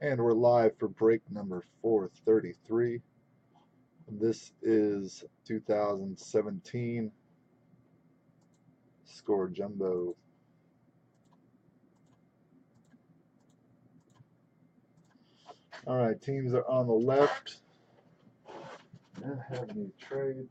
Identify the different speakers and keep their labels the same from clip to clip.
Speaker 1: And we're live for break number 433. This is 2017 Score Jumbo. All right, teams are on the left. Don't have any trades.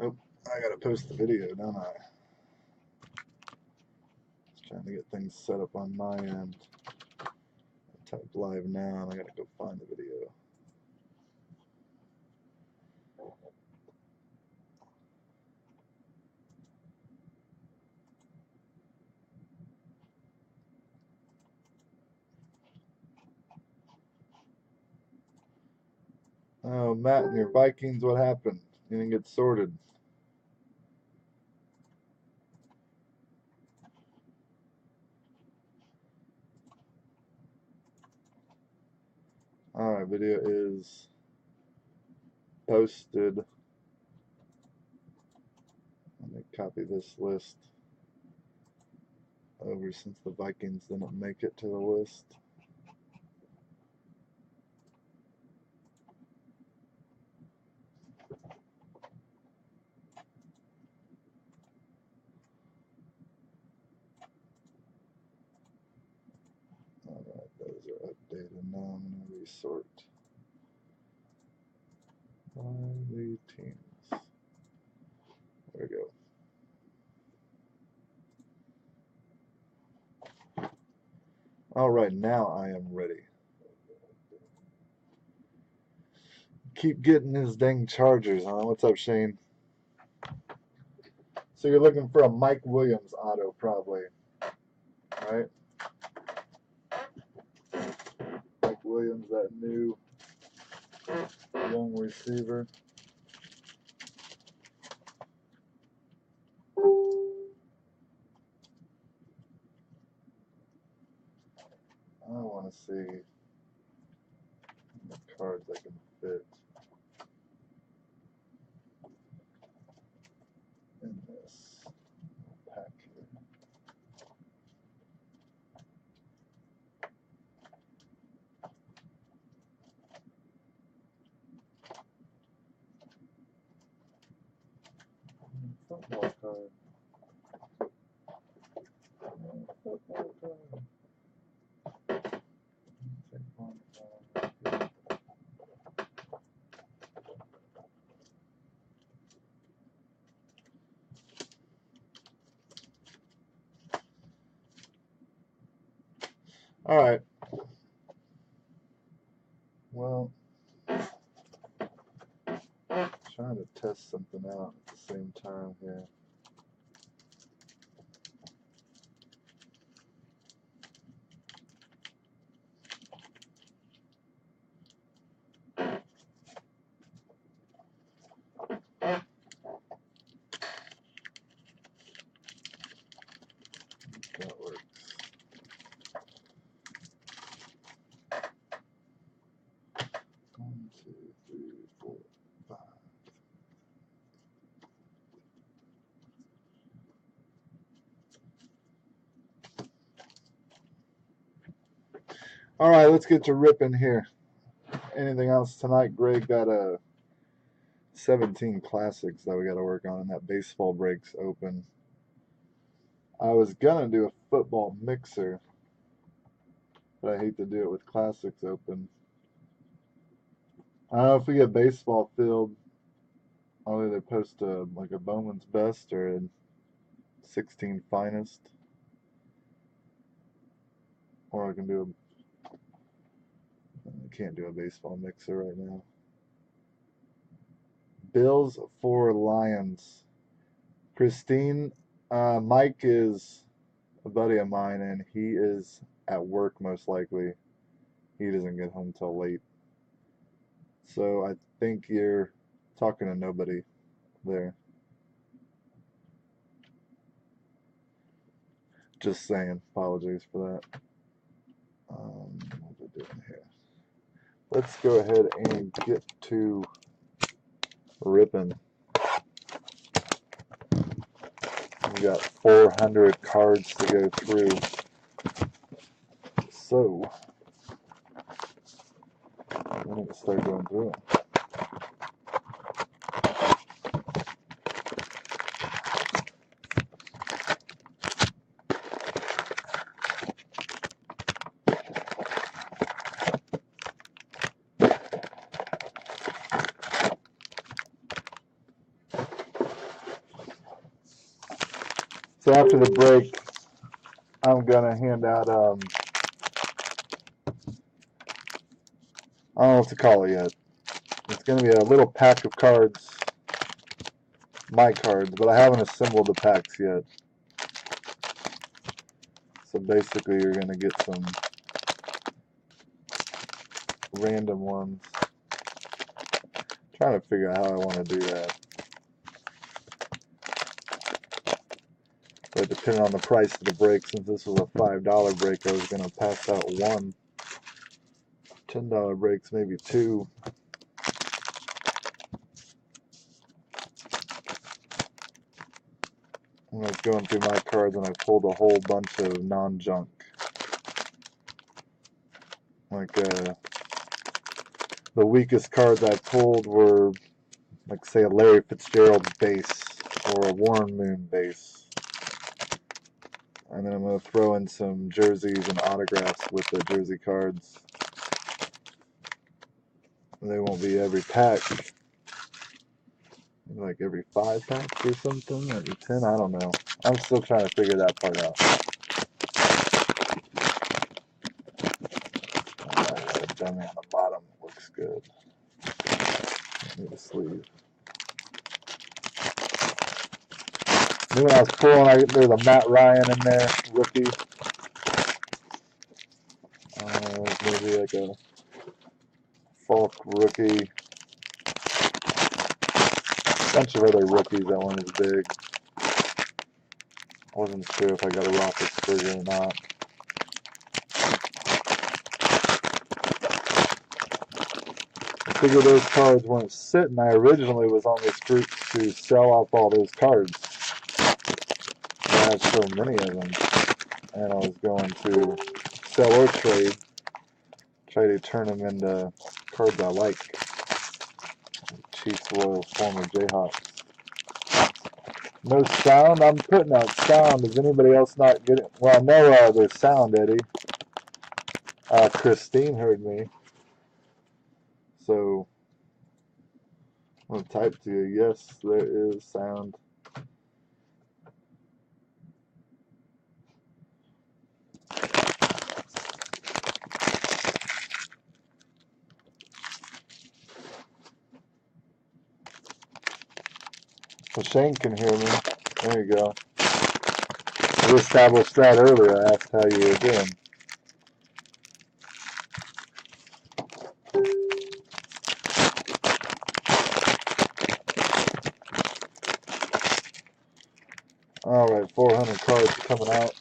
Speaker 1: Oh, I gotta post the video, don't I? Just trying to get things set up on my end. I type live now, and I gotta go find the video. Oh, Matt and your Vikings, what happened? You didn't get sorted. All right, video is posted. Let me copy this list over since the Vikings didn't make it to the list. All right, those are updated. Now I'm going to resort by the teams. There we go. All right, now I am ready. Keep getting his dang Chargers, huh? What's up, Shane? So you're looking for a Mike Williams auto, probably, right? Mike Williams, that new young receiver. I want to see the cards I can fit in this pack here. Football card. Football card. Take one card. All right. Well, trying to test something out at the same time here. That works. One, two, three, four, five. All right, let's get to ripping here. Anything else tonight? Greg got a 17 classics that we got to work on, and that baseball breaks open. I was gonna do a football mixer, but I hate to do it with classics open. I don't know if we get baseball filled. I'll either post like a Bowman's Best or a 16 Finest, or I can do I can't do a baseball mixer right now. Bills for Lions. Christine, Mike is a buddy of mine, and he is at work most likely. He doesn't get home till late. So I think you're talking to nobody there. Just saying. Apologies for that. What are we doing here? let's go ahead and get to ripping. We got 400 cards to go through. So, I'm going to start going through them. So after the break, I'm going to hand out, I don't know what to call it yet. It's going to be a little pack of cards, my cards, but I haven't assembled the packs yet. So basically you're going to get some random ones. I'm trying to figure out how I want to do that. But depending on the price of the break, since this was a $5 break, I was going to pass out one. $10 breaks, maybe two. I was going through my cards and I pulled a whole bunch of non-junk. Like, the weakest cards I pulled were, like, say, a Larry Fitzgerald base or a Warren Moon base. And then I'm going to throw in some jerseys and autographs with the jersey cards. They won't be every pack. Like every 5 packs or something, every 10, I don't know. I'm still trying to figure that part out. Dummy on the bottom looks good. Need a sleeve. Knew when I was pulling, there's a Matt Ryan in there, rookie. Maybe like a Falk rookie. Bunch of other rookies that weren't as big. I wasn't sure if I got a Roethlisberger or not. I figured those cards weren't sitting. I originally was on this group to sell off all those cards. I had so many of them. And I was going to sell or trade. Try to turn them into cards I like. Chiefs, Royals, former Jayhawks. No sound? I'm putting out sound. Does anybody else not get it? Well, I know there's sound, Eddie. Christine heard me. So, I'm going to type to you. Yes, there is sound. Well, Shane can hear me. There you go. We established that earlier. I asked how you were doing. All right, 400 cards coming out.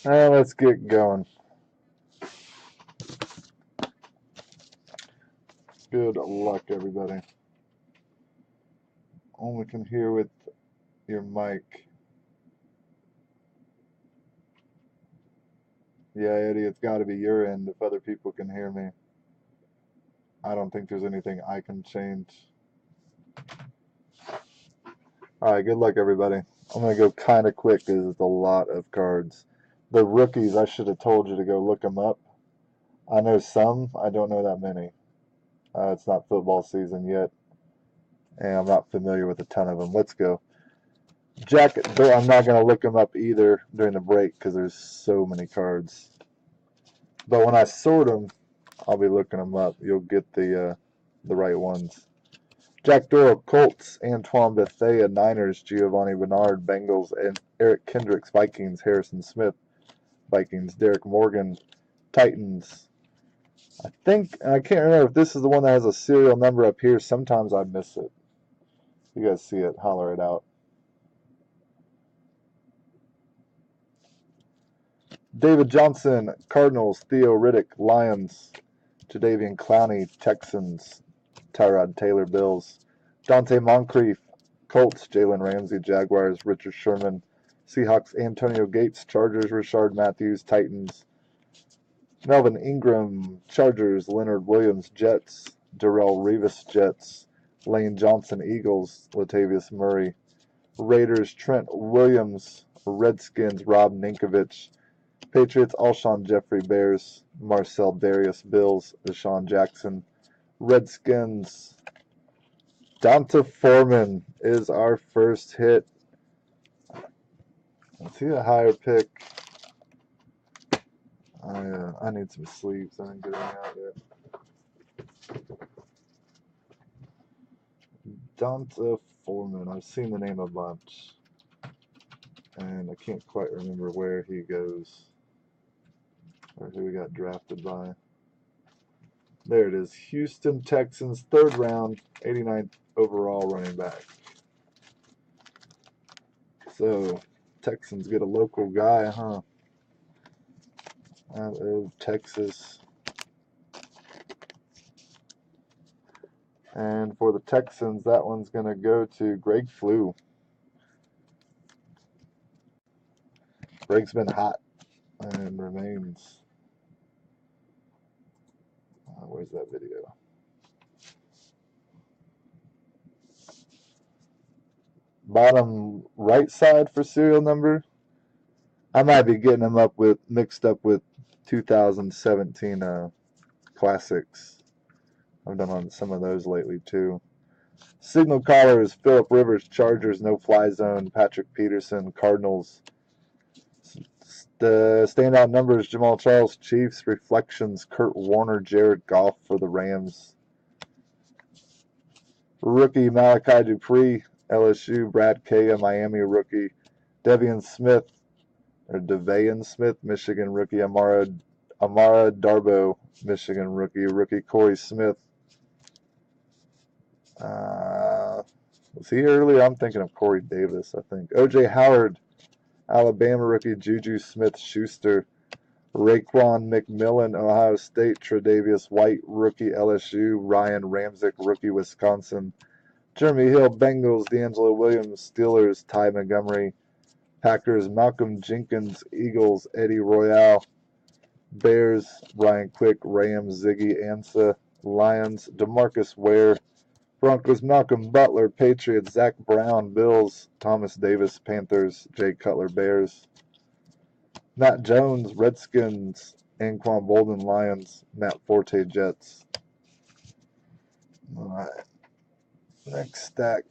Speaker 1: Let's get going. Good luck, everybody. Only can hear with your mic. Yeah, Eddie, it's got to be your end if other people can hear me. I don't think there's anything I can change. All right, good luck, everybody. I'm going to go kind of quick because it's a lot of cards. The rookies, I should have told you to go look them up. I know some. I don't know that many. It's not football season yet, and I'm not familiar with a ton of them. Let's go. Jacket, I'm not going to look them up either during the break because there's so many cards. But when I sort them, I'll be looking them up. You'll get the right ones. Jack Doyle, Colts. Antoine Bethea, Niners. Giovanni Bernard, Bengals. And Eric Kendricks, Vikings. Harrison Smith, Vikings. Derek Morgan, Titans. I can't remember if this is the one that has a serial number up here. Sometimes I miss it. You guys see it, holler it out. David Johnson, Cardinals. Theo Riddick, Lions. Jadeveon Clowney, Texans. Tyrod Taylor, Bills. Dante Moncrief, Colts. Jalen Ramsey, Jaguars. Richard Sherman, Seahawks. Antonio Gates, Chargers. Rashard Matthews, Titans. Melvin Ingram, Chargers. Leonard Williams, Jets. Darrelle Revis, Jets. Lane Johnson, Eagles. Latavius Murray, Raiders. Trent Williams, Redskins. Rob Ninkovich, Patriots. Alshon Jeffrey, Bears. Marcel Darius, Bills. Deshaun Jackson, Redskins. Donta Foreman is our first hit. Let's see a higher pick. I need some sleeves. I didn't get any out yet. Donta Foreman. I've seen the name a bunch. And I can't quite remember where he goes. Or who he got drafted by. There it is. Houston Texans, 3rd round, 89th overall running back. So, Texans get a local guy, huh? Out of Texas. And for the Texans, that one's going to go to Greg Flew. Greg's been hot and remains. Where's that video? Bottom right side for serial number. I might be getting them mixed up with 2017 classics. I've done on some of those lately too. Signal callers: Phillip Rivers, Chargers, no fly zone. Patrick Peterson, Cardinals. The standout numbers: Jamal Charles, Chiefs. Reflections: Kurt Warner, Jared Goff for the Rams. Rookie: Malachi Dupree, LSU. Brad Kaya, Miami rookie. Devian Smith, Michigan rookie. Amara Darbo, Michigan rookie. Rookie Corey Smith. Was he earlier? I'm thinking of Corey Davis, I think. O.J. Howard, Alabama rookie. Juju Smith-Schuster. Raekwon McMillan, Ohio State. Tre'Davious White, rookie, LSU. Ryan Ramczyk, rookie, Wisconsin. Jeremy Hill, Bengals. D'Angelo Williams, Steelers. Ty Montgomery, Packers. Malcolm Jenkins, Eagles. Eddie Royale, Bears. Brian Quick, Rams. Ziggy Ansah, Lions. DeMarcus Ware, Broncos. Malcolm Butler, Patriots. Zach Brown, Bills. Thomas Davis, Panthers. Jay Cutler, Bears. Matt Jones, Redskins. Anquan Bolden, Lions. Matt Forte, Jets. All right. Next stack.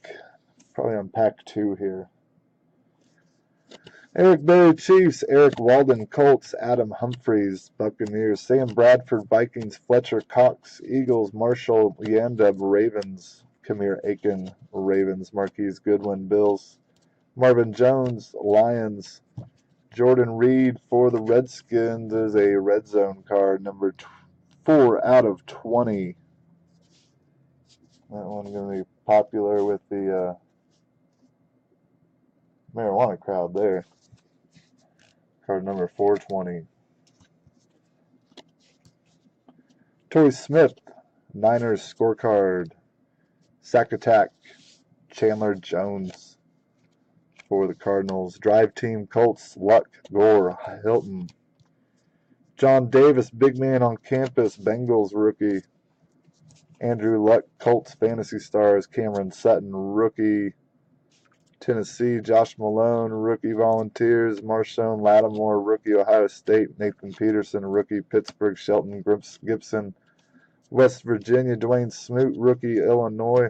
Speaker 1: Probably on pack 2 here. Eric Berry, Chiefs. Eric Walden, Colts. Adam Humphries, Buccaneers. Sam Bradford, Vikings. Fletcher Cox, Eagles. Marshall Yandub, Ravens. Kamir Aiken, Ravens. Marquise Goodwin, Bills. Marvin Jones, Lions. Jordan Reed for the Redskins is a red zone card, number 4 out of 20. That one's going to be popular with the marijuana crowd there. Card number 420. Torrey Smith, Niners scorecard. Sack Attack, Chandler Jones for the Cardinals. Drive Team, Colts. Luck, Gore, Hilton. John Davis, big man on campus, Bengals rookie. Andrew Luck, Colts Fantasy Stars. Cameron Sutton, rookie, Tennessee. Josh Malone, rookie, Volunteers. Marshawn Lattimore, rookie, Ohio State. Nathan Peterson, rookie, Pittsburgh. Shelton Gibson, West Virginia. Dwayne Smoot, rookie, Illinois.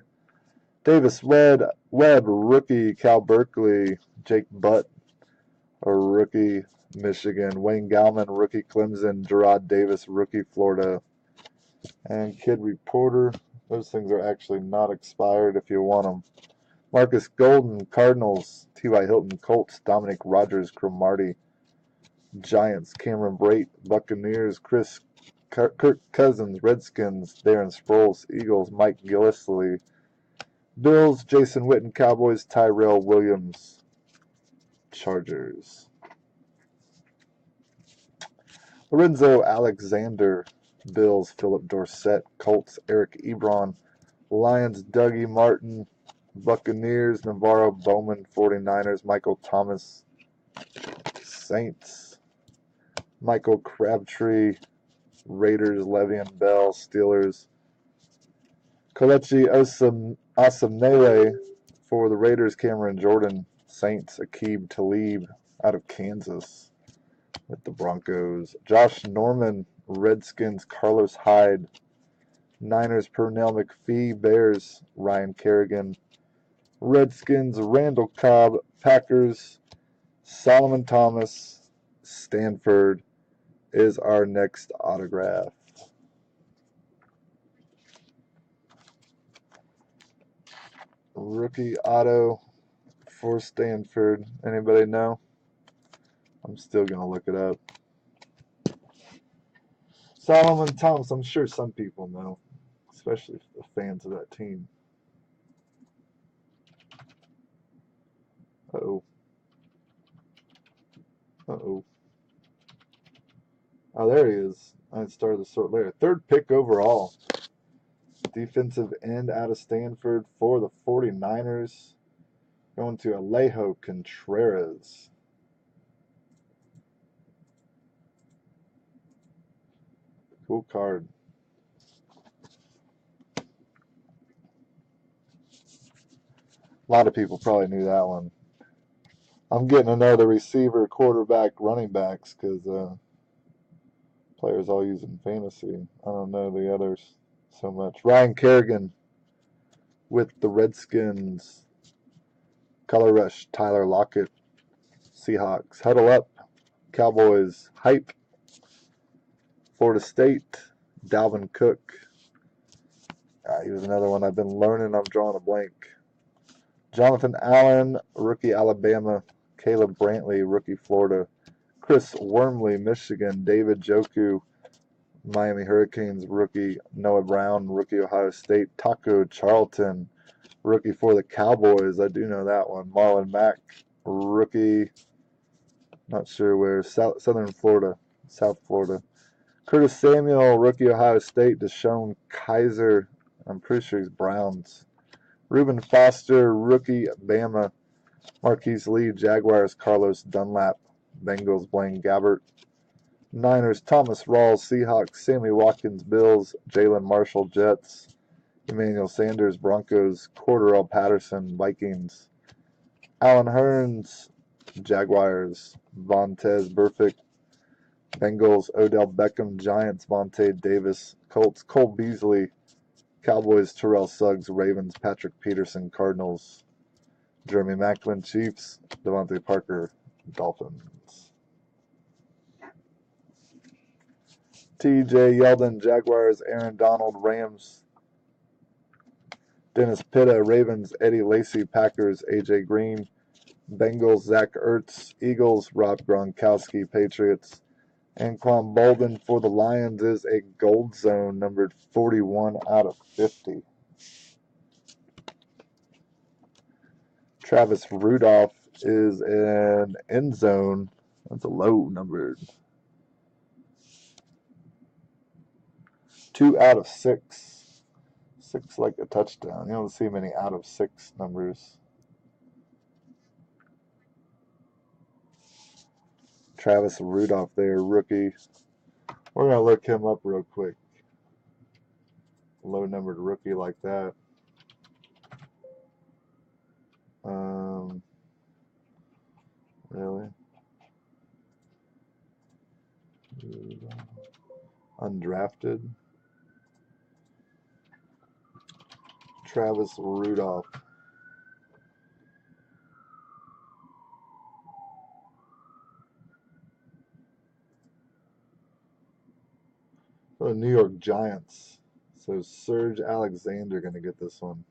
Speaker 1: Davis Webb, rookie, Cal Berkeley. Jake Butt, a rookie, Michigan. Wayne Gallman, rookie, Clemson. Gerard Davis, rookie, Florida. And Kid Reporter, Those things are actually not expired if you want them. Marcus Golden, Cardinals. T.Y. Hilton, Colts. Dominic Rogers, Cromartie. Giants, Cameron Brate. Buccaneers, Kirk Cousins. Redskins, Darren Sproles. Eagles, Mike Gillislee. Bills, Jason Witten. Cowboys, Tyrell Williams. Chargers. Lorenzo Alexander, Bills, Philip Dorsett. Colts, Eric Ebron. Lions, Dougie Martin. Buccaneers, Navarro Bowman. 49ers, Michael Thomas. Saints, Michael Crabtree. Raiders, Le'Veon Bell. Steelers, Kelechi Osemele. For the Raiders, Cameron Jordan. Saints, Aqib Talib out of Kansas with the Broncos. Josh Norman, Redskins, Carlos Hyde. Niners, Pernell McPhee. Bears, Ryan Kerrigan. Redskins, Randall Cobb. Packers, Solomon Thomas. Stanford is our next autograph. Rookie auto for Stanford. Anybody know? I'm still going to look it up. Solomon Thomas. I'm sure some people know, especially the fans of that team. Uh-oh. Uh-oh. Oh, there he is. I started the sort later. Third pick overall. Defensive end out of Stanford for the 49ers. Going to Alejo Contreras. Cool card. A lot of people probably knew that one. I'm getting to know the receiver, quarterback, running backs because players all using fantasy. I don't know the others so much. Ryan Kerrigan with the Redskins. Color Rush, Tyler Lockett. Seahawks, Huddle Up. Cowboys, Hype. Florida State, Dalvin Cook. He was another one I've been learning. I'm drawing a blank. Jonathan Allen, rookie Alabama. Caleb Brantley, rookie Florida. Chris Wormley, Michigan. David Joku, Miami Hurricanes, rookie. Noah Brown, rookie Ohio State. Taco Charlton, rookie for the Cowboys. I do know that one. Marlon Mack, rookie. Not sure where. Southern Florida. South Florida. Curtis Samuel, rookie Ohio State. Deshaun Kaiser, I'm pretty sure he's Browns. Reuben Foster, rookie Bama. Marquise Lee, Jaguars. Carlos Dunlap, Bengals. Blaine Gabbert. Niners, Thomas Rawls. Seahawks, Sammy Watkins. Bills. Jalen Marshall, Jets. Emmanuel Sanders, Broncos. Cordarrelle Patterson, Vikings. Alan Hearns, Jaguars. Vontez Burfict, Bengals. Odell Beckham, Giants. Vontae Davis, Colts. Cole Beasley, Cowboys. Terrell Suggs, Ravens. Patrick Peterson, Cardinals. Jeremy Maclin, Chiefs. Devontae Parker, Dolphins. TJ Yeldon, Jaguars. Aaron Donald, Rams. Dennis Pitta, Ravens. Eddie Lacy, Packers. AJ Green, Bengals. Zach Ertz, Eagles. Rob Gronkowski, Patriots. Anquan Bolden for the Lions is a gold zone, numbered 41 out of 50. Travis Rudolph is an end zone. That's a low numbered. 2 out of 6. 6 like a touchdown. You don't see many out of 6 numbers. Travis Rudolph there, rookie. We're going to look him up real quick. Low numbered rookie like that. Really? Undrafted. Travis Rudolph. For the New York Giants. So Serge Alexander going to get this one.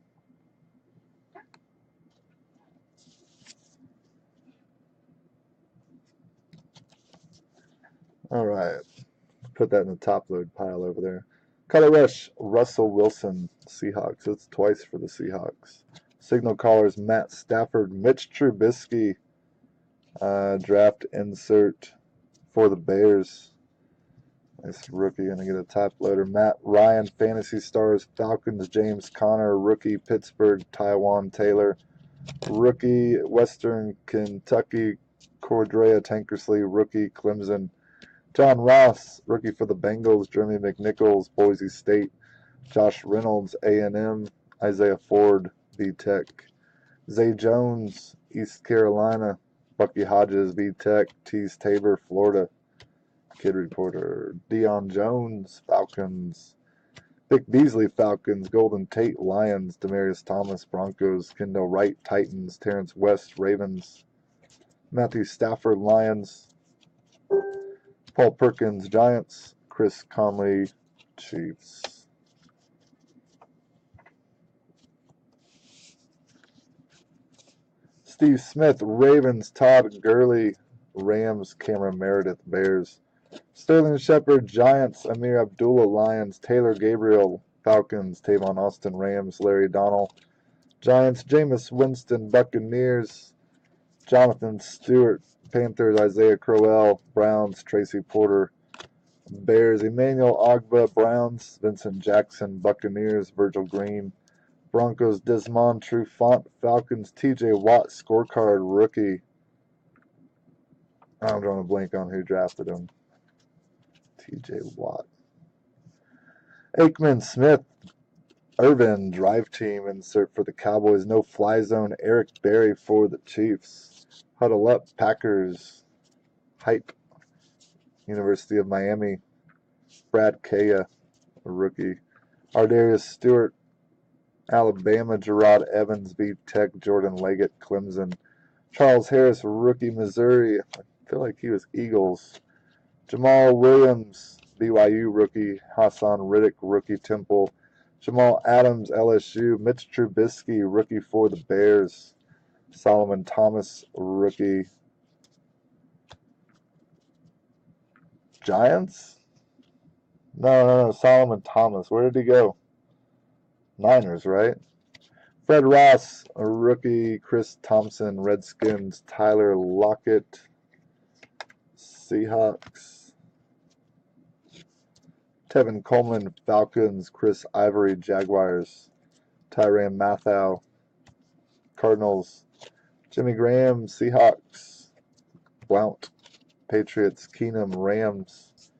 Speaker 1: All right. Put that in the top load pile over there. Color Rush, Russell Wilson, Seahawks. It's twice for the Seahawks. Signal Callers, Matt Stafford, Mitch Trubisky. Draft insert for the Bears. Nice rookie. Going to get a top loader. Matt Ryan, Fantasy Stars, Falcons, James Conner, rookie, Pittsburgh, Taiwan Taylor. Rookie, Western Kentucky, Cordrea Tankersley, rookie, Clemson. John Ross, rookie for the Bengals. Jeremy McNichols, Boise State. Josh Reynolds, A&M. Isaiah Ford, VTech. Zay Jones, East Carolina. Bucky Hodges, VTech. Tease Tabor, Florida. Kid Reporter. Deion Jones, Falcons. Vic Beasley, Falcons. Golden Tate, Lions. Demarius Thomas, Broncos. Kendall Wright, Titans. Terrence West, Ravens. Matthew Stafford, Lions. Paul Perkins, Giants. Chris Conley, Chiefs. Steve Smith, Ravens. Todd Gurley, Rams. Cameron Meredith, Bears. Sterling Shepard, Giants. Amir Abdullah, Lions. Taylor Gabriel, Falcons. Tavon Austin, Rams. Larry Donnell, Giants. Jameis Winston, Buccaneers. Jonathan Stewart, Panthers. Isaiah Crowell, Browns. Tracy Porter, Bears. Emmanuel Ogba, Browns. Vincent Jackson, Buccaneers. Virgil Green, Broncos. Desmond Trufant, Falcons. TJ Watt, scorecard rookie. I'm drawing a blank on who drafted him. TJ Watt. Aikman Smith, Irvin, drive team insert for the Cowboys. No fly zone. Eric Berry for the Chiefs. Huddle up, Packers. Hype, University of Miami. Brad Kaya, rookie. Ardarius Stewart, Alabama. Gerard Evans, Tech. Jordan Leggett, Clemson. Charles Harris, rookie, Missouri. I feel like he was Eagles. Jamal Williams, BYU rookie. Hassan Riddick, rookie, Temple. Jamal Adams, LSU. Mitch Trubisky, rookie for the Bears. Solomon Thomas, rookie. Giants? No. Solomon Thomas. Where did he go? Niners, right? Fred Ross, a rookie. Chris Thompson, Redskins. Tyler Lockett, Seahawks. Tevin Coleman, Falcons. Chris Ivory, Jaguars. Tyrann Mathieu, Cardinals. Jimmy Graham, Seahawks. Blount, Patriots. Keenum, Rams.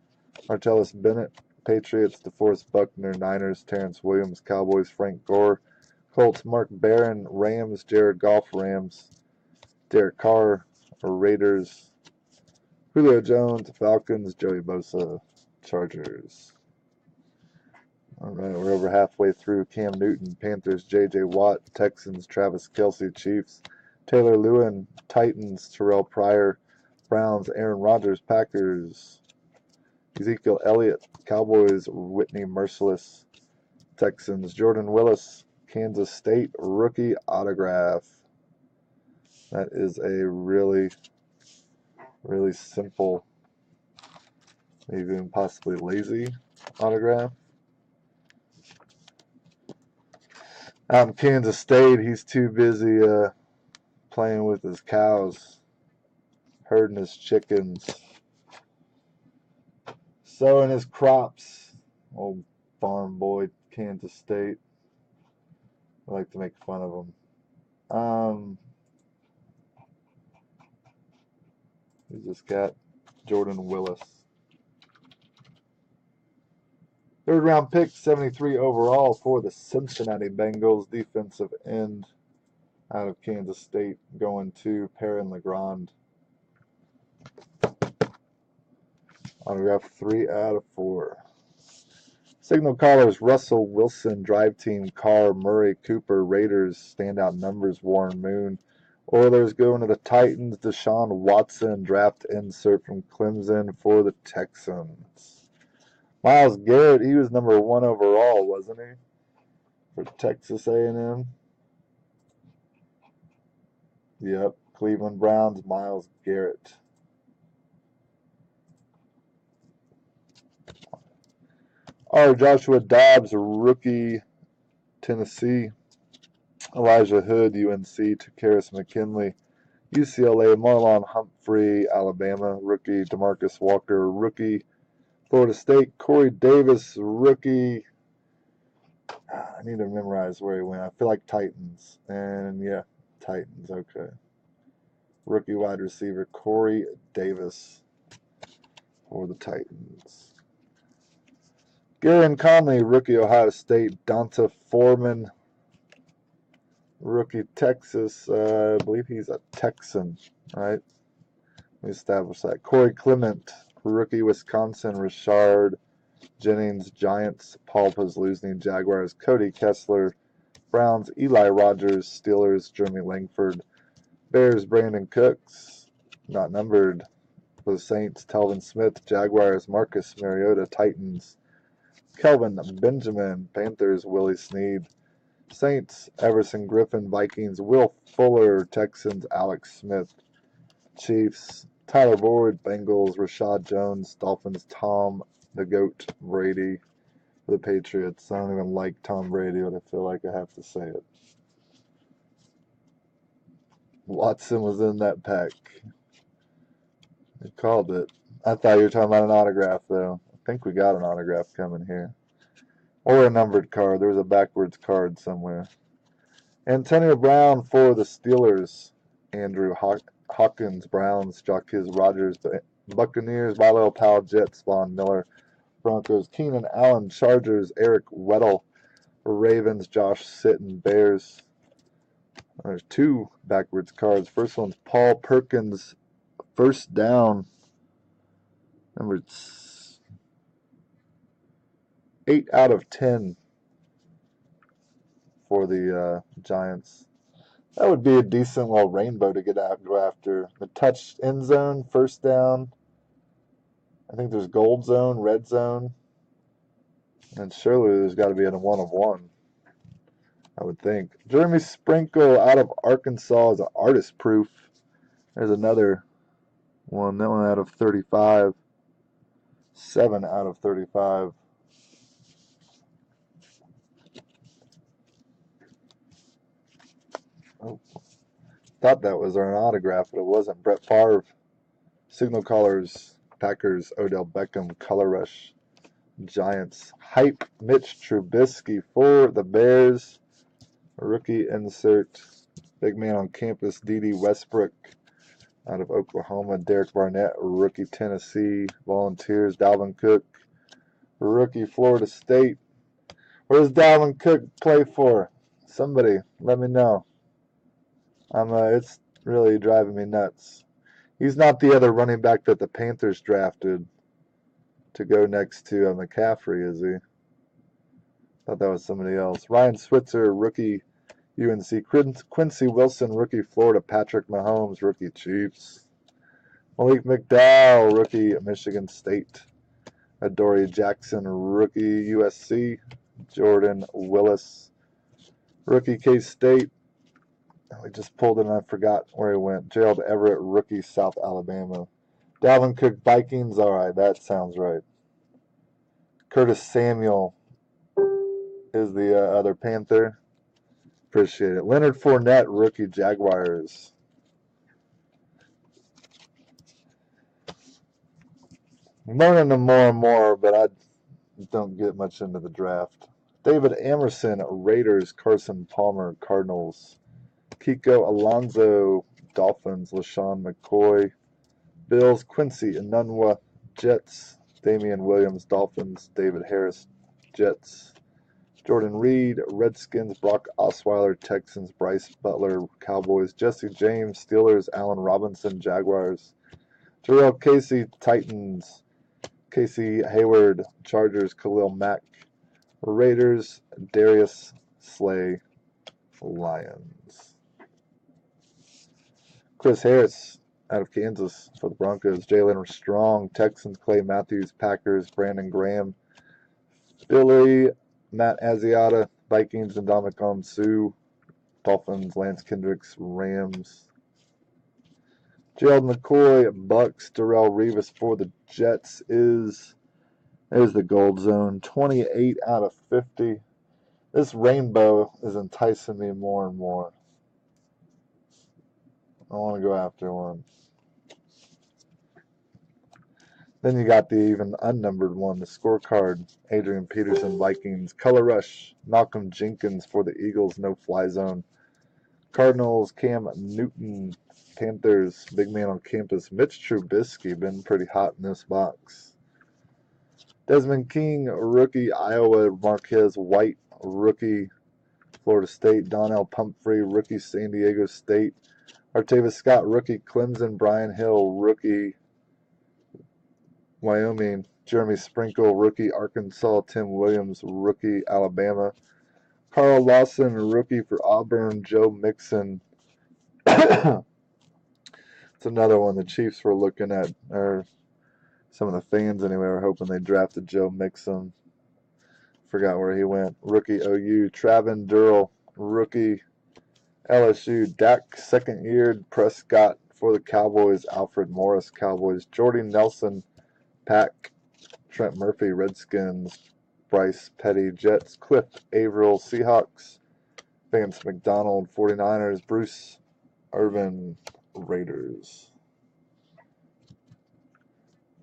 Speaker 1: Martellus Bennett, Patriots. DeForest Buckner, Niners. Terrence Williams, Cowboys. Frank Gore, Colts. Mark Barron, Rams. Jared Goff, Rams. Derek Carr, Raiders. Julio Jones, Falcons. Joey Bosa, Chargers. All right, we're over halfway through. Cam Newton, Panthers. J.J. Watt, Texans. Travis Kelce, Chiefs. Taylor Lewin, Titans. Terrell Pryor, Browns. Aaron Rodgers, Packers. Ezekiel Elliott, Cowboys. Whitney Merciless, Texans. Jordan Willis, Kansas State, rookie autograph. That is a really, really simple, maybe even possibly lazy autograph. Out in Kansas State, he's too busy playing with his cows, herding his chickens, sowing his crops. Old farm boy, Kansas State. I like to make fun of him. Who's this cat? Jordan Willis. Third round pick, 73 overall for the Cincinnati Bengals, defensive end out of Kansas State, going to Perrin Legrand. Autograph 3 out of 4. Signal Callers, Russell Wilson, Drive Team, Carr, Murray, Cooper, Raiders, standout numbers, Warren Moon. Oilers going to the Titans, Deshaun Watson, draft insert from Clemson for the Texans. Miles Garrett, he was number 1 overall, wasn't he? For Texas A&M. Yep, Cleveland Browns, Miles Garrett. Joshua Dobbs, rookie, Tennessee. Elijah Hood, UNC. Takaris McKinley, UCLA. Marlon Humphrey, Alabama, rookie. DeMarcus Walker, rookie, Florida State. Corey Davis, rookie. I need to memorize where he went. I feel like Titans. And yeah, Titans. Okay. Rookie wide receiver Corey Davis for the Titans. Garen Conley, rookie Ohio State. Donta Foreman, rookie Texas. I believe he's a Texan, right? Let me establish that. Corey Clement, rookie Wisconsin. Rashard Jennings, Giants. Paul Posluszny, Jaguars. Cody Kessler, Browns. Eli Rogers, Steelers. Jeremy Langford, Bears. Brandon Cooks, not numbered, for the Saints. Telvin Smith, Jaguars. Marcus Mariota, Titans. Kelvin Benjamin, Panthers. Willie Snead, Saints. Everson Griffin, Vikings. Will Fuller, Texans. Alex Smith, Chiefs. Tyler Boyd, Bengals. Rashad Jones, Dolphins. Tom the Goat Brady for the Patriots. I don't even like Tom Brady, but I feel like I have to say it. Watson was in that pack. He called it. I thought you were talking about an autograph, though. I think we got an autograph coming here. Or a numbered card. There was a backwards card somewhere. Antonio Brown for the Steelers. Andrew Hawkins, Browns. Jacquizz Rodgers, Buccaneers. Bilal Powell, Jets. Von Miller, Broncos. Keenan Allen, Chargers. Eric Weddle, Ravens. Josh Sitton, Bears. There's 2 backwards cards. First one's Paul Perkins, first down, number 8 out of 10 for the Giants. That would be a decent little rainbow to go after. The touch end zone, first down. I think there's gold zone, red zone. And surely there's got to be a 1 of 1, I would think. Jeremy Sprinkle out of Arkansas is an artist proof. There's another one. That one out of 35. 7 out of 35. Oh, thought that was an autograph, but it wasn't. Brett Favre, Signal Callers, Packers. Odell Beckham, Color Rush, Giants. Hype, Mitch Trubisky for the Bears. Rookie insert. Big man on campus, D.D. Westbrook out of Oklahoma. Derek Barnett, rookie Tennessee Volunteers. Dalvin Cook, rookie Florida State. Where does Dalvin Cook play for? Somebody let me know. It's really driving me nuts. He's not the other running back that the Panthers drafted to go next to McCaffrey, is he? Thought that was somebody else. Ryan Switzer, rookie UNC. Quincy Wilson, rookie Florida. Patrick Mahomes, rookie Chiefs. Malik McDowell, rookie Michigan State. Adoree Jackson, rookie USC. Jordan Willis, rookie K-State. We just pulled it and I forgot where he went. Gerald Everett, rookie South Alabama. Dalvin Cook, Vikings. All right, that sounds right. Curtis Samuel is the other Panther. Appreciate it. Leonard Fournette, rookie Jaguars. I'm learning them more and more, but I don't get much into the draft. David Amerson, Raiders. Carson Palmer, Cardinals. Kiko Alonso, Dolphins. LaShawn McCoy, Bills. Quincy Enunwa, Jets. Damian Williams, Dolphins. David Harris, Jets. Jordan Reed, Redskins. Brock Osweiler, Texans. Bryce Butler, Cowboys. Jesse James, Steelers. Allen Robinson, Jaguars. Jarrell Casey, Titans. Casey Hayward, Chargers. Khalil Mack, Raiders. Darius Slay, Lions. Chris Harris out of Kansas for the Broncos. Jalen Strong, Texans. Clay Matthews, Packers. Brandon Graham, Philly, Matt Asiata. Vikings, Ndamukong Suh. Dolphins, Lance Kendricks. Rams, Gerald McCoy. Bucks, Darrell Revis for the Jets is the gold zone. 28 out of 50. This rainbow is enticing me more and more. I want to go after one. Then you got the even unnumbered one, the scorecard. Adrian Peterson, Vikings. Color Rush, Malcolm Jenkins for the Eagles, no fly zone. Cardinals, Cam Newton. Panthers, big man on campus. Mitch Trubisky, been pretty hot in this box. Desmond King, rookie, Iowa. Marquez White, rookie, Florida State. Donnell Pumphrey, rookie, San Diego State. Artavis Scott, rookie, Clemson. Brian Hill, rookie, Wyoming. Jeremy Sprinkle, rookie, Arkansas. Tim Williams, rookie, Alabama. Carl Lawson, rookie for Auburn. Joe Mixon. It's another one the Chiefs were looking at, or some of the fans anyway were hoping they drafted Joe Mixon. Forgot where he went. Rookie OU. Travin Durrell, rookie, LSU. Dak, second year. Prescott for the Cowboys. Alfred Morris, Cowboys. Jordy Nelson, Pack. Trent Murphy, Redskins. Bryce Petty, Jets. Cliff Averill, Seahawks. Vance McDonald, 49ers. Bruce Irvin, Raiders.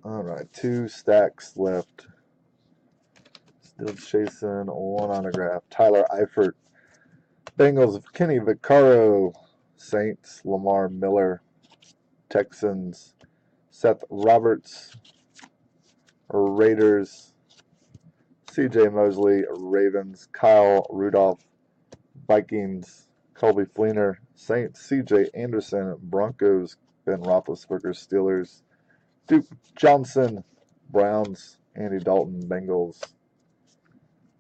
Speaker 1: All right, 2 stacks left. Still chasing one autograph. Tyler Eifert. Bengals, Kenny Vaccaro. Saints, Lamar Miller. Texans, Seth Roberts. Raiders, CJ Mosley. Ravens, Kyle Rudolph. Vikings, Colby Fleener. Saints, CJ Anderson. Broncos, Ben Roethlisberger. Steelers, Duke Johnson. Browns, Andy Dalton. Bengals.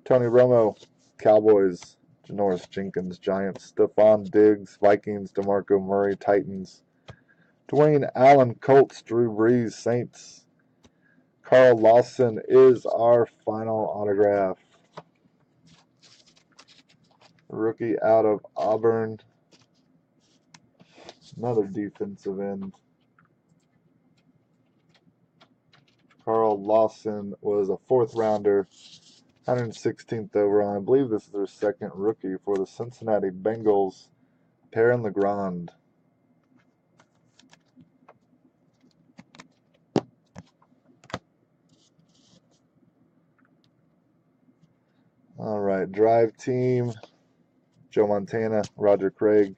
Speaker 1: Tony Romo, Cowboys. Janoris Jenkins, Giants. Stephon Diggs, Vikings. DeMarco Murray, Titans. Dwayne Allen, Colts. Drew Brees, Saints. Carl Lawson is our final autograph. Rookie out of Auburn. Another defensive end. Carl Lawson was a 4th rounder. 116th overall. I believe this is their second rookie for the Cincinnati Bengals. Perrin Legrand. All right, drive team. Joe Montana, Roger Craig,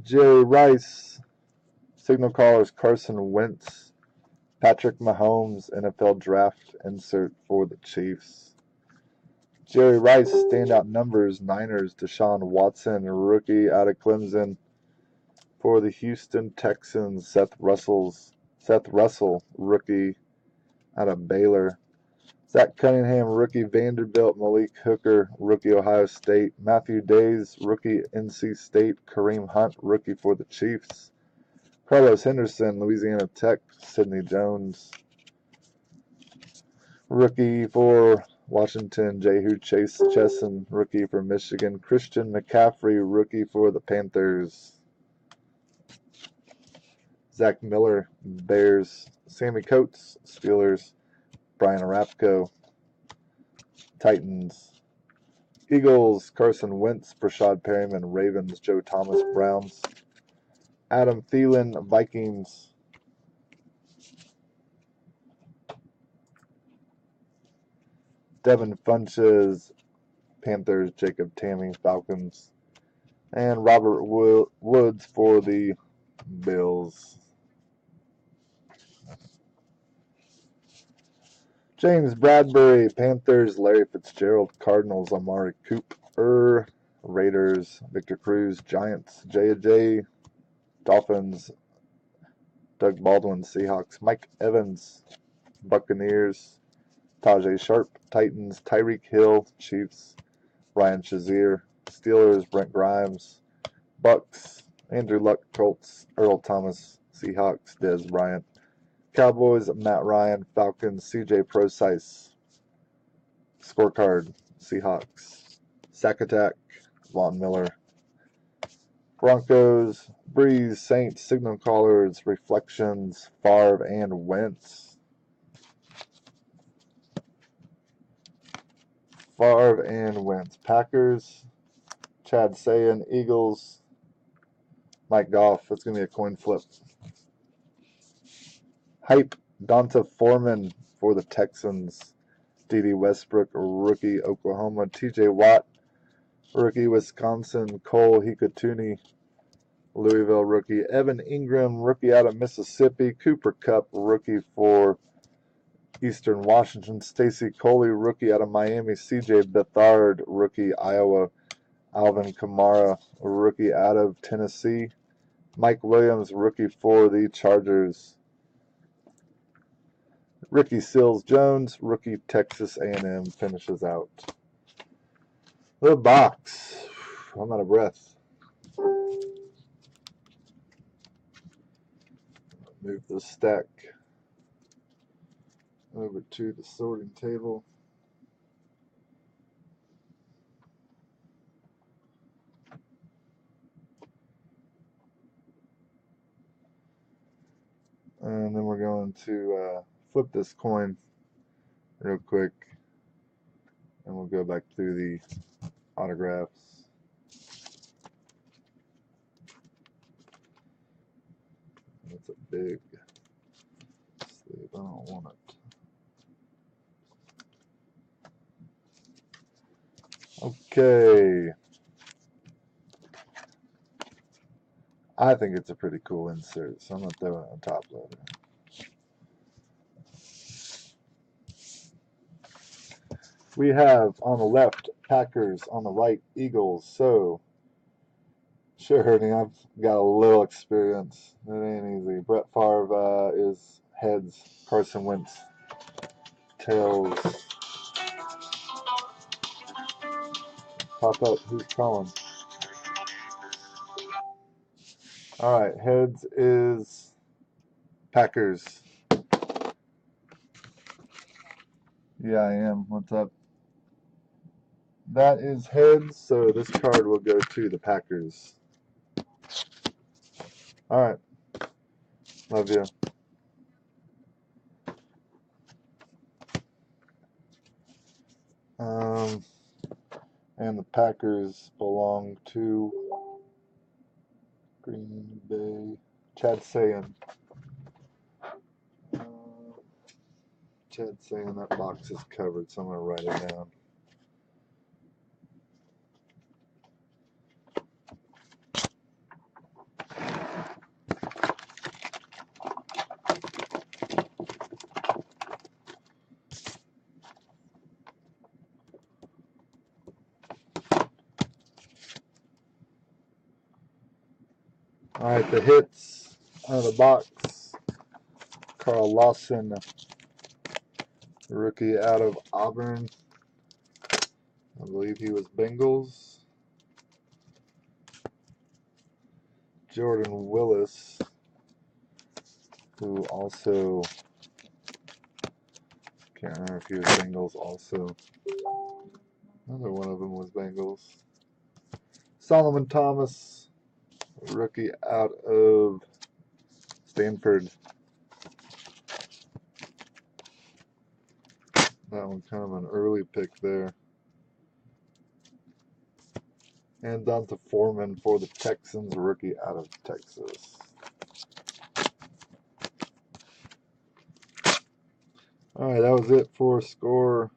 Speaker 1: Jerry Rice. Signal callers, Carson Wentz. Patrick Mahomes, NFL draft insert for the Chiefs. Jerry Rice, standout numbers, Niners. Deshaun Watson, rookie out of Clemson. For the Houston Texans, Seth Russell, rookie out of Baylor. Zach Cunningham, rookie Vanderbilt. Malik Hooker, rookie Ohio State. Matthew Days, rookie NC State. Kareem Hunt, rookie for the Chiefs. Carlos Henderson, Louisiana Tech. Sidney Jones, rookie for Washington. Jehu Chesson, rookie for Michigan. Christian McCaffrey, rookie for the Panthers. Zach Miller, Bears. Sammy Coates, Steelers. Brian Arapko, Titans. Eagles, Carson Wentz. Brashad Perryman, Ravens. Joe Thomas, Browns. Adam Thielen, Vikings. Devin Funches, Panthers. Jacob Tamming, Falcons. And Robert Woods for the Bills. James Bradbury, Panthers. Larry Fitzgerald, Cardinals. Amari Cooper, Raiders. Victor Cruz, Giants. J.J. Dolphins. Doug Baldwin, Seahawks. Mike Evans, Buccaneers. Tajay Sharp, Titans. Tyreek Hill, Chiefs. Ryan Shazier, Steelers. Brent Grimes, Bucks. Andrew Luck, Colts. Earl Thomas, Seahawks. Dez Bryant. Cowboys, Matt Ryan. Falcons, CJ Prosise. Scorecard, Seahawks. Sack Attack, Von Miller. Broncos, Breeze, Saints, Signal Callers, Reflections, Favre, and Wentz. Favre and Wentz. Packers, Chad Sayan, Eagles, Mike Goff. That's going to be a coin flip. Hype, Donta Foreman for the Texans. D.D. Westbrook, rookie, Oklahoma. T.J. Watt, rookie, Wisconsin. Cole Hikatuni, Louisville, rookie. Evan Ingram, rookie out of Mississippi. Cooper Kupp, rookie for Eastern Washington. Stacy Coley, rookie out of Miami. C.J. Beathard, rookie, Iowa. Alvin Kamara, rookie out of Tennessee. Mike Williams, rookie for the Chargers. Ricky Seals-Jones, rookie, Texas A&M, finishes out the box. I'm out of breath. Move the stack over to the sorting table. And then we're going to flip this coin real quick. And we'll go back through the autographs. That's a big sleeve. I don't want it. Okay. I think it's a pretty cool insert, so I'm going to throw it on top loader. We have on the left Packers, on the right Eagles. So, sure, Ernie, I've got a little experience. It ain't easy. Brett Favre is heads. Carson Wentz tails. Pop up. Who's calling? All right, heads is Packers. Yeah, I am. What's up? That is heads, so this card will go to the Packers. All right. Love you. And the Packers belong to Green Bay. Chad Sayan. Chad Sayan, that box is covered, so I'm going to write it down. All right, the hits out of the box. Carl Lawson, rookie out of Auburn. I believe he was Bengals. Jordan Willis, who also, can't remember if he was Bengals also. Another one of them was Bengals. Solomon Thomas, rookie out of Stanford. That one kind of an early pick there. And Donta Foreman for the Texans, rookie out of Texas. Alright, that was it for Score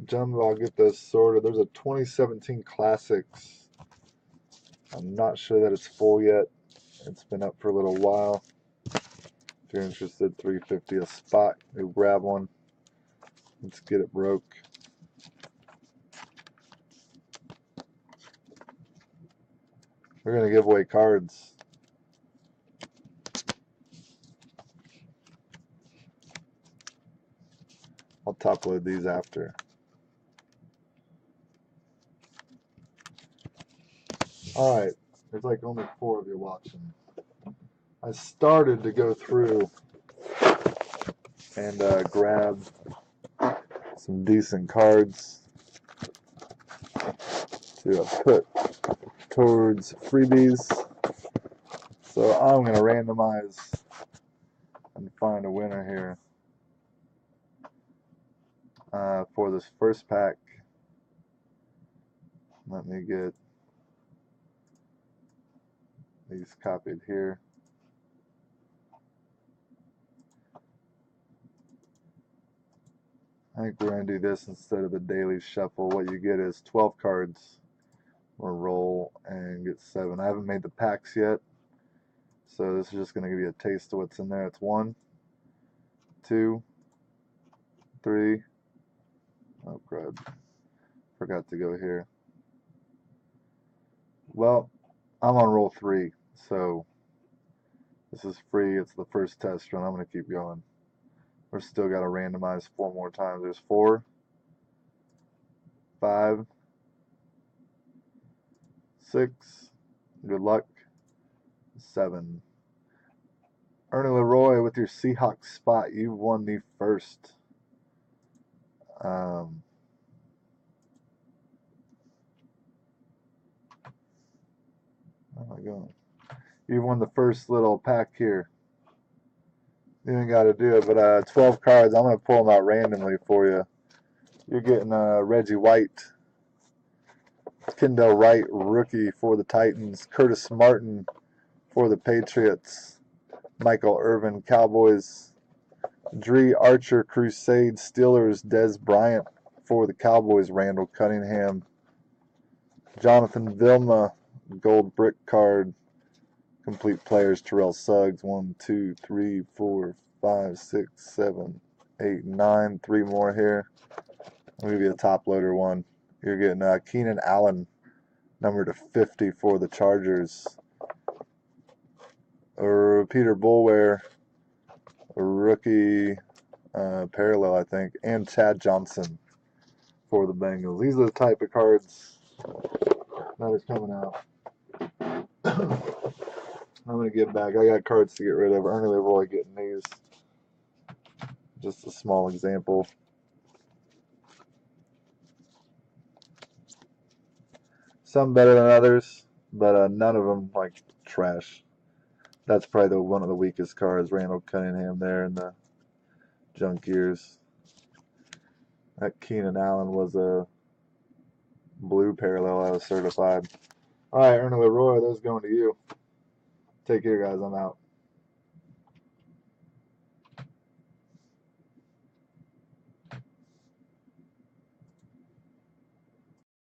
Speaker 1: Jumbo. I'll get this sorted. There's a 2017 Classics. I'm not sure that it's full yet. It's been up for a little while. If you're interested, $3.50 a spot. Go grab one. Let's get it broke. We're going to give away cards. I'll top load these after. Alright, there's like only 4 of you watching. I started to go through and grab some decent cards to put towards freebies. So I'm going to randomize and find a winner here for this first pack. Let me get these copied here. I think we're going to do this instead of the daily shuffle. What you get is 12 cards. We'll roll and get 7. I haven't made the packs yet, so this is just going to give you a taste of what's in there. It's 1, 2, 3. Oh, crud. Forgot to go here. Well, I'm on roll 3, so this is free. It's the first test run. I'm going to keep going. We're still got to randomize 4 more times. There's 4, 5, 6. Good luck. 7. Ernie Leroy with your Seahawks spot. You won the first. Where am I going? You won the first little pack here. You ain't got to do it, but 12 cards. I'm going to pull them out randomly for you. You're getting Reggie White, Kendall Wright, rookie for the Titans, Curtis Martin for the Patriots, Michael Irvin, Cowboys, Dree Archer, Crusade, Steelers, Des Bryant for the Cowboys, Randall Cunningham, Jonathan Vilma, gold brick card, complete players, Terrell Suggs, 1, 2, 3, 4, 5, 6, 7, 8, 9, 3 more here. I'll give you a top loader one. You're getting Keenan Allen, number to 50 for the Chargers. Peter Bulware, rookie parallel, I think, and Chad Johnson for the Bengals. These are the type of cards that is coming out. I'm going to get back. I got cards to get rid of. Ernie Leroy getting these. Just a small example. Some better than others, but none of them like trash. That's probably one of the weakest cards. Randall Cunningham there in the junk years. That Keenan Allen was a blue parallel. I was certified. All right, Ernie Leroy, those going to you. Take care, guys. I'm out.